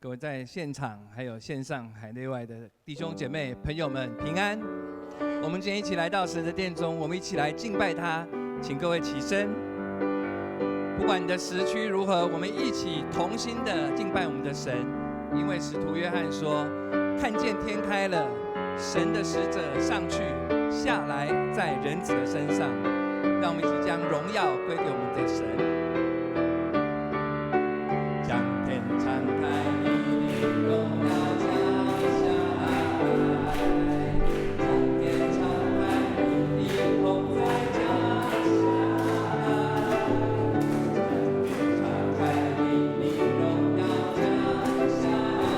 各位在现场还有线上海内外的弟兄姐妹朋友们平安。我们今天一起来到神的殿中，我们一起来敬拜他，请各位起身。不管你的时区如何，我们一起同心的敬拜我们的神。因为使徒约翰说，看见天开了，神的使者上去下来在人子的身上，让我们一起将荣耀归给我们的神。将天敞开，你荣耀降下来，将天敞开，你同在降下来，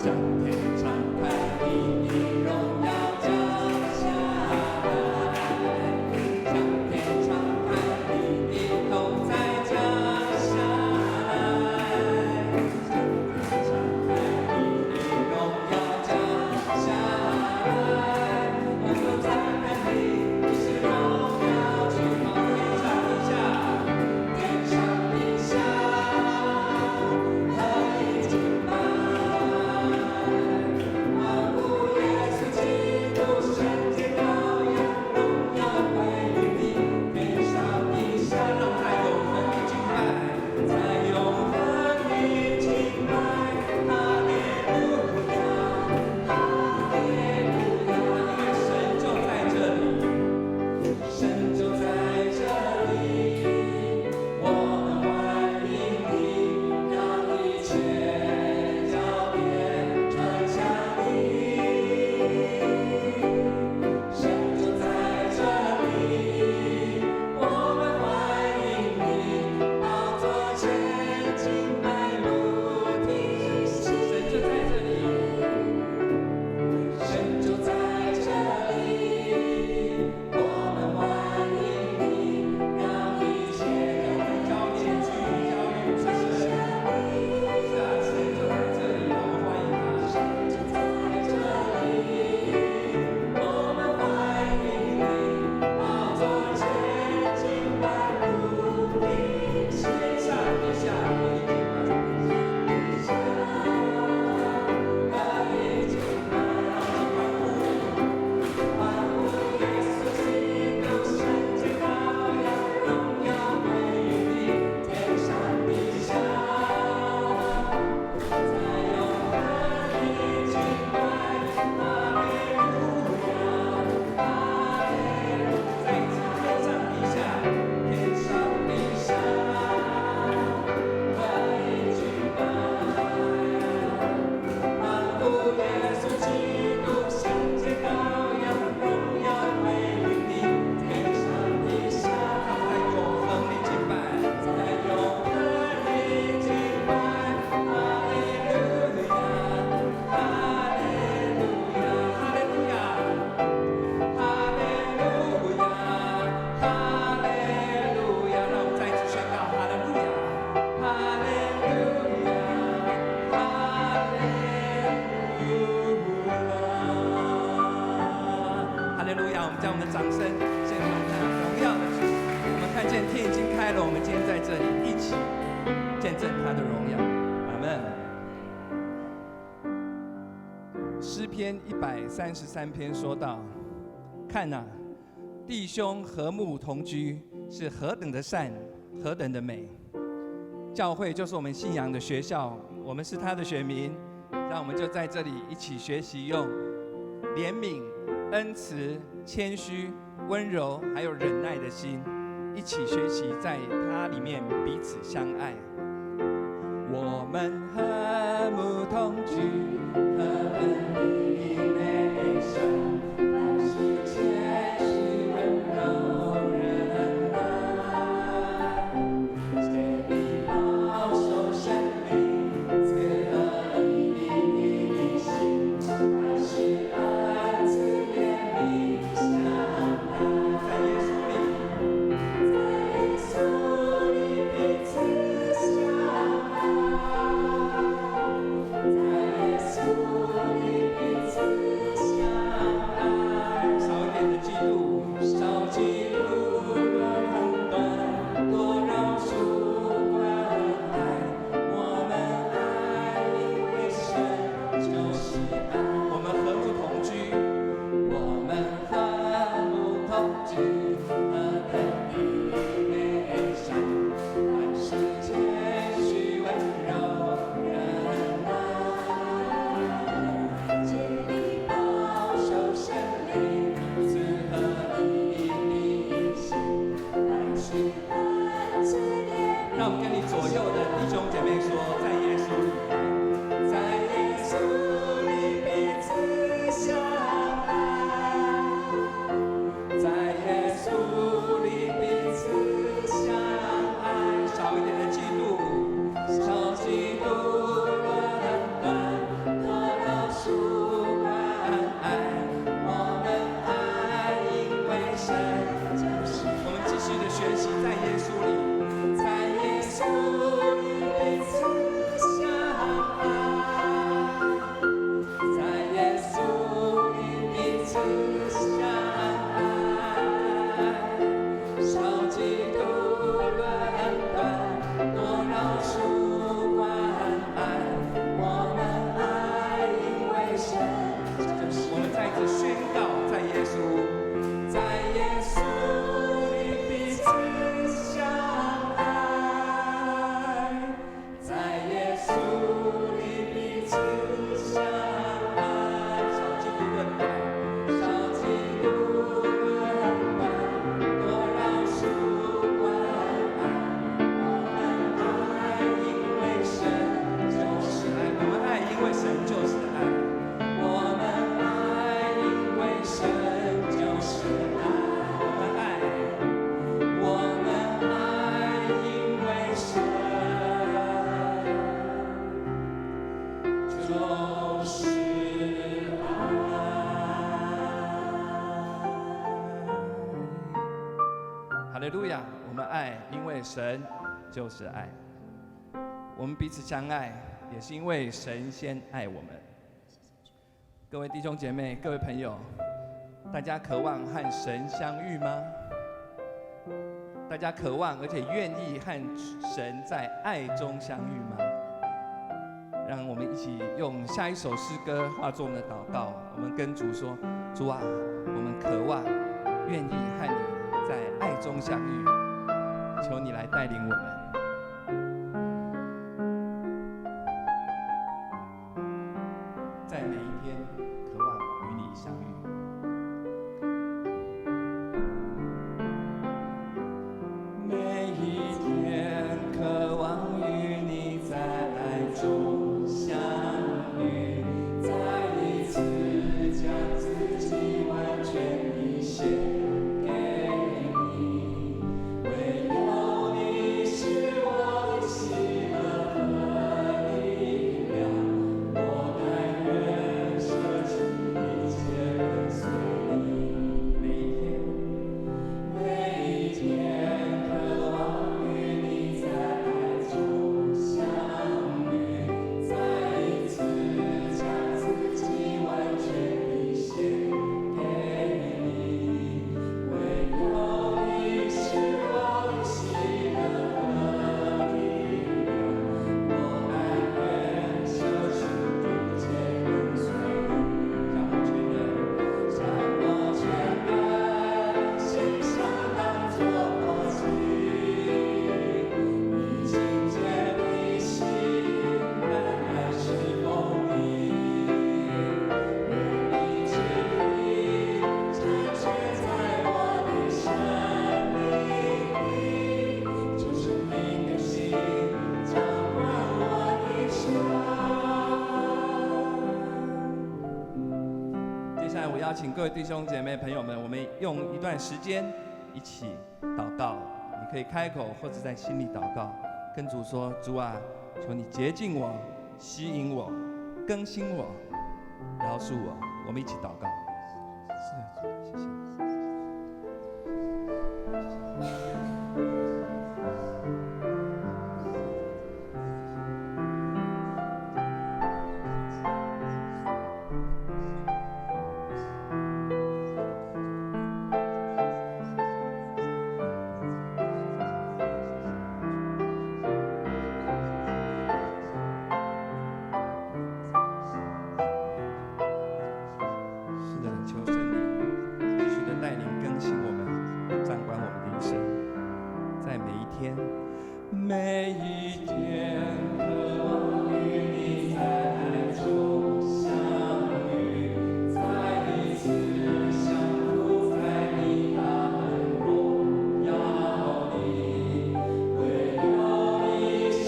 将天敞开，你荣耀降下来，我们在那里，你是荣耀君王，天上地下，天上地下，可以敬拜。诗篇133篇说道：看哪，弟兄和睦同居，是何等的善，何等的美。教会就是我们信仰的学校，我们是他的选民，让我们就在这里一起学习，用怜悯、恩慈、谦虚、温柔还有忍耐的心，一起学习在他里面彼此相爱。我们和睦同居，和恩义美善，凡事谦虚温柔忍耐，竭力保所有的弟兄姐妹说，在耶稣里，在耶稣里彼此相爱，在耶稣里彼此相爱。少一点的嫉妒，少嫉妒论断，多饶恕关爱。我们爱，因为神就是。我们继续的学习，在耶稣里，在耶稣里彼此相爱，在耶稣里彼此相爱。少嫉妒论断，多饶恕关爱。我们爱，因为神就是。我们再次宣告，在耶稣，在耶稣里彼此相爱，在耶稣里彼此相爱。少嫉妒论断，少嫉妒论断，多饶恕关爱。我们爱，因为神就是爱。我们爱，因为神就是爱。我们爱，因为神就是爱。我们爱，我们爱，因为神就是爱。哈利路亚！我们爱，因为神就是爱。我们彼此相爱，也是因为神先爱我们。各位弟兄姐妹，各位朋友，大家渴望和神相遇吗？大家渴望而且愿意和神在爱中相遇吗？让我们一起用下一首诗歌化作我们的祷告。我们跟主说：主啊，我们渴望、愿意和你在爱中相遇，求你来带领我们。在每一天，渴望与你相遇。每一天，渴望与你在爱中相遇，再一次将自己完全地献给你。唯有你是我的喜乐和力量，我甘愿舍弃一切跟随你。每一天，渴望与你在爱中相遇，再一次将自己完全地献给你。唯有你是我的喜乐和力量，我甘愿舍弃一切跟随你。让我全然献上当作活祭，以清洁的心单单侍奉你。愿你旨意成全在我的生命里，就生命的心掌管我的生。接下来，我邀请各位弟兄姐妹朋友们，我们用一段时间一起祷告。你可以开口或者在心里祷告，跟主说：主啊，求你洁净我，吸引我，更新我，饶恕我。我们一起祷告。是的，主，谢谢。是的，求圣灵继续的带领更新我们，掌管我们的一生，在每一天，每一天，渴望与你在爱中相遇，再一次降服在你大恩荣耀里。唯有你是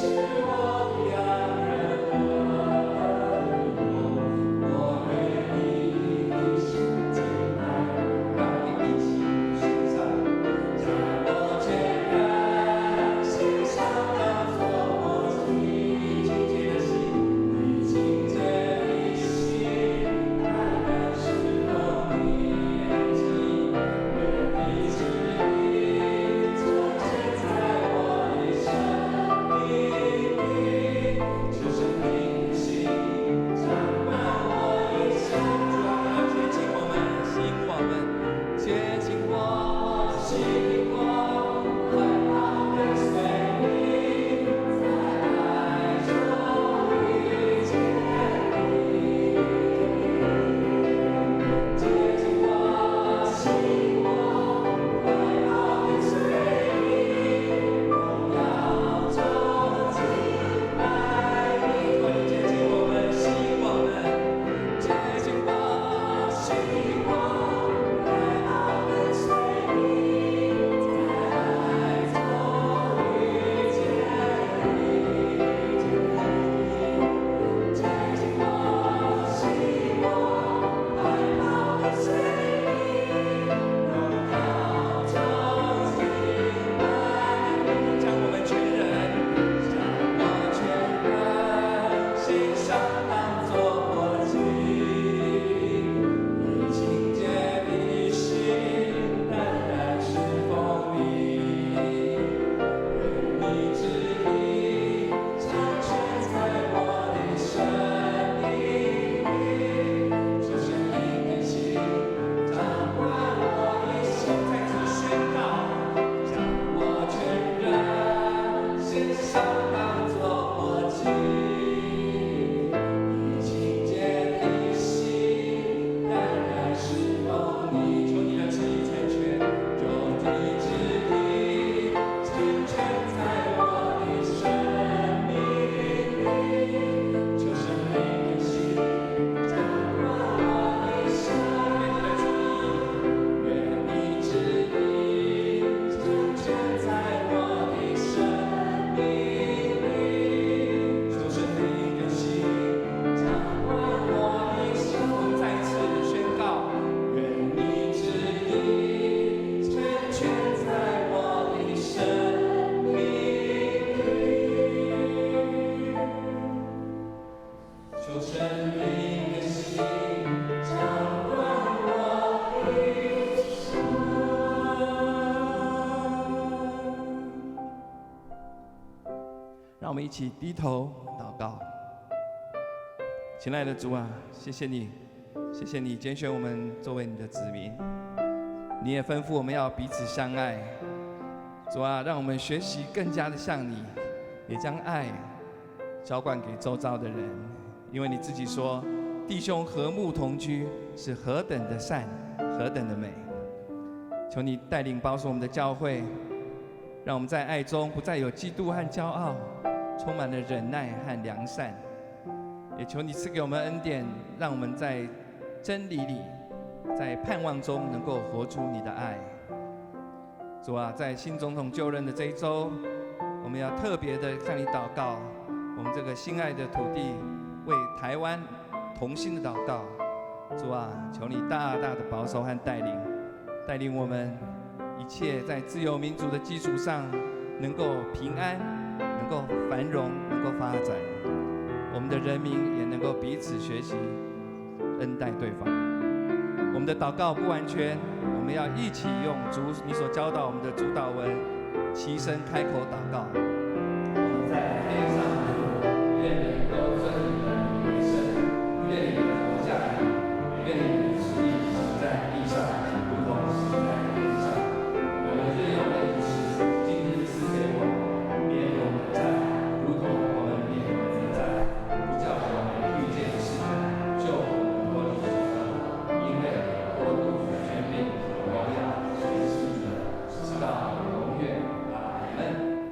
们一起低头祷告。亲爱的主啊，谢谢你，谢谢你拣选我们作为你的子民，你也吩咐我们要彼此相爱。主啊，让我们学习更加的像你，也将爱浇灌给周遭的人，因为你自己说，弟兄和睦同居是何等的善，何等的美。求你带领保守我们的教会，让我们在爱中不再有嫉妒和骄傲，充满了忍耐和良善。也求你赐给我们恩典，让我们在真理里，在盼望中能够活出你的爱。主啊，在新总统就任的这一周，我们要特别的向你祷告，我们这个心爱的土地，为台湾同心的祷告。主啊，求你大大的保守和带领我们一切在自由民主的基础上，能够平安，能够繁荣，能够发展。我们的人民也能够彼此学习，恩待对方。我们的祷告不完全，我们要一起用主你所教导我们的主导文，齐声开口祷告。我们在天上。